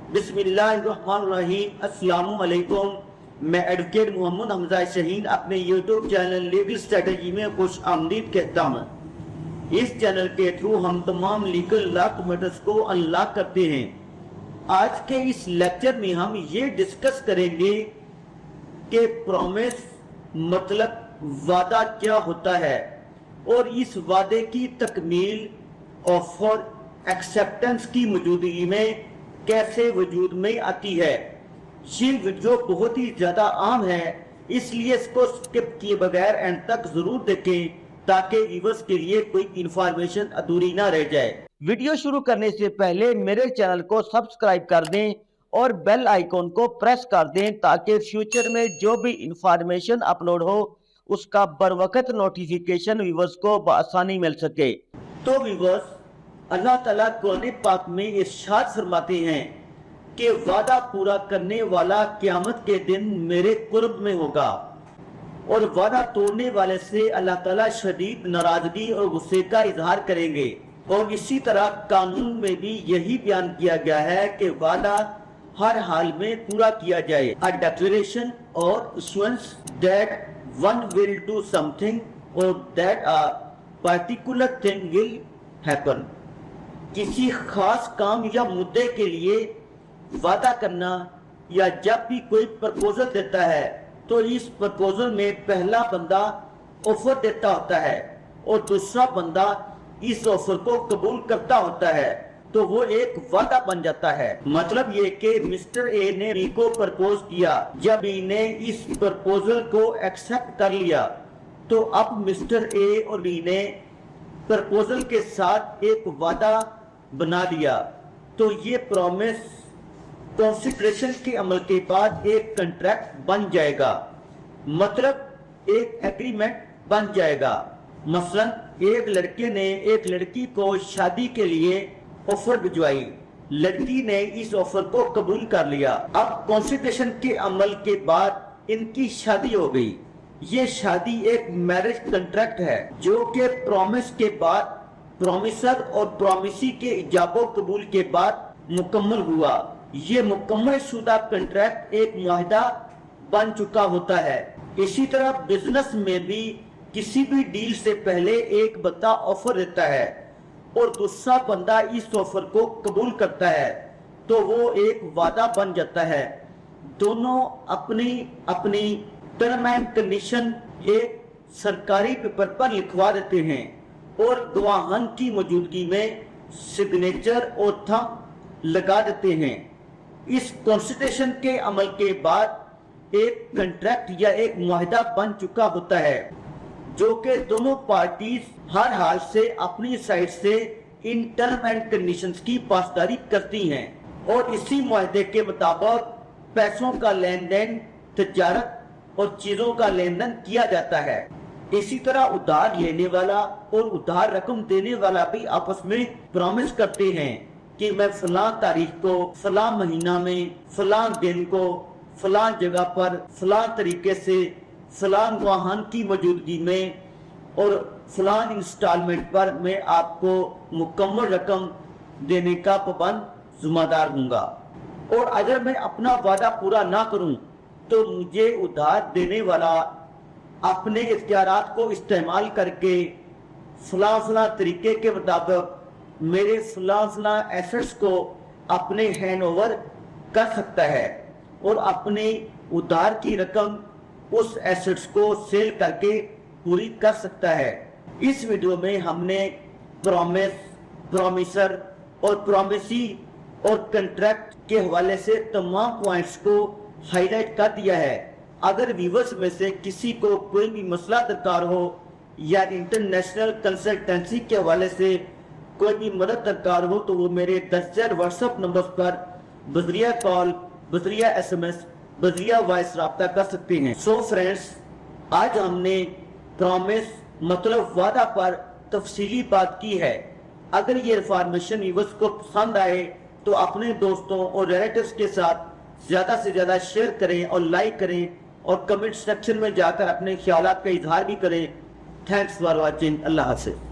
बिस्मिल्लाहिर्रहमानिर्रहीम। अस्सलामु अलैकुम। मैं एडवोकेट मोहम्मद हमजा शहीन अपने यूट्यूब चैनल लीगल स्ट्रेटजी में खुश आमदीद कहता हूँ। इस चैनल के थ्रू हम तमाम लीगल लॉ मैटर्स को अनलॉक करते हैं। आज के इस लेक्चर में हम ये डिस्कस करेंगे कि प्रॉमिस मतलब वादा क्या होता है और इस वादे की तकमील ऑफर एक्सेप्टेंस की मौजूदगी में कैसे वजूद में आती है। ये वीडियो बहुत ही ज़्यादा आम है, इसलिए इसको स्किप किए बगैर एंड तक ज़रूर देखें ताकि व्यूअर्स के लिए कोई इंफॉर्मेशन अधूरी ना रह जाए। वीडियो शुरू करने से पहले मेरे चैनल को सब्सक्राइब कर दें और बेल आइकॉन को प्रेस कर दें ताकि फ्यूचर में जो भी इंफॉर्मेशन अपलोड हो उसका बरवकत नोटिफिकेशन व्यूअर्स को बआसानी मिल सके। तो व्यूअर्स, अल्लाह ताला कुरान पाक में इरशाद फरमाते हैं कि वादा पूरा करने वाला क़यामत के दिन मेरे कुर्ब में होगा और वादा तोड़ने वाले से अल्लाह ताला शदीद नाराजगी और गुस्से का इजहार करेंगे। और इसी तरह कानून में भी यही बयान किया गया है कि वादा हर हाल में पूरा किया जाए। अ डिक्लेरेशन और issuance that one will do something और that a particular thing will happen. किसी खास काम या मुद्दे के लिए वादा करना या जब भी कोई प्रपोजल देता है तो इस प्रपोजल में पहला बंदा ऑफर देता होता है और दूसरा बंदा इस ऑफर को कबूल करता होता है तो वो एक वादा बन जाता है। मतलब ये कि मिस्टर ए ने बी को प्रपोज किया, जब बी ने इस प्रपोजल को एक्सेप्ट कर लिया तो अब मिस्टर ए और बी ने प्रपोजल के साथ एक वादा बना दिया तो ये प्रॉमिस कंसिडरेशन के अमल के बाद एक कॉन्ट्रैक्ट बन जाएगा, मतलब एक एग्रीमेंट बन जाएगा। मसलन एक लड़के ने एक लड़की को शादी के लिए ऑफर भिजवाई, लड़की ने इस ऑफर को कबूल कर लिया। अब कंसिडरेशन के अमल के बाद इनकी शादी हो गई। ये शादी एक मैरिज कॉन्ट्रैक्ट है जो कि प्रॉमिस के बाद प्रॉमिसर और प्रॉमिसी के इजाबो कबूल के बाद मुकम्मल हुआ। ये मुकम्मल शुदा कॉन्ट्रैक्ट एक मुआहदा बन चुका होता है। इसी तरह बिजनेस में भी किसी भी डील से पहले एक बंदा ऑफर देता है और दूसरा बंदा इस ऑफर को कबूल करता है तो वो एक वादा बन जाता है। दोनों अपनी अपनी टर्म एंड कंडीशन एक सरकारी पेपर पर लिखवा देते हैं और गवाहान की मौजूदगी में सिग्नेचर और थंब लगा देते हैं। इस कॉन्स्टिट्यूशन के अमल के बाद एक कॉन्ट्रैक्ट या एक मुआहदा बन चुका होता है जो कि दोनों पार्टीज हर हाल से अपनी साइड से इन टर्म एंड कंडीशंस की पासदारी करती हैं और इसी मुआहदे के मुताबिक पैसों का लेन देन, तजारत और चीजों का लेन देन किया जाता है। इसी तरह उधार लेने वाला और उधार रकम देने वाला भी आपस में प्रॉमिस करते हैं कि मैं फलां तारीख को, फलां महीना में, फलां दिन को, फलां जगह पर, फलां तरीके से, फलां गवाहान की मौजूदगी में और फलां इंस्टॉलमेंट पर मैं आपको मुकम्मल रकम देने का पाबंद जिम्मेदार दूंगा और अगर मैं अपना वादा पूरा ना करूं तो मुझे उधार देने वाला अपने इख्तियारात को इस्तेमाल करके फलां तरीके के मुताबिक मेरे फलां एसेट्स को अपने हैंड ओवर कर सकता है और अपने उधार की रकम उस एसेट्स को सेल करके पूरी कर सकता है। इस वीडियो में हमने प्रॉमिस, प्रॉमिसर और प्रॉमिसी और कॉन्ट्रैक्ट के हवाले से तमाम पॉइंट्स को हाईलाइट कर दिया है। अगर व्यूअर्स में से किसी को कोई भी मसला दरकार हो या इंटरनेशनल कंसल्टेंसी के हवाले से कोई भी मदद दरकार हो तो वो मेरे 10,000 व्हाट्सएप नंबर पर बजरिया कॉल, बजरिया SMS, बजरिया वॉइस राब्ता कर सकते हैं। सो फ्रेंड्स, आज हमने प्रॉमिस मतलब वादा पर तफसीली बात की है। अगर ये इन्फॉर्मेशन व्यूअर्स को पसंद आए तो अपने दोस्तों और रिलेटिव्स के साथ ज़्यादा से ज़्यादा शेयर करें और लाइक करें और कमेंट सेक्शन में जाकर अपने ख्यालात का इजहार भी करें। Thanks for watching. अल्लाह हाफ़िज़।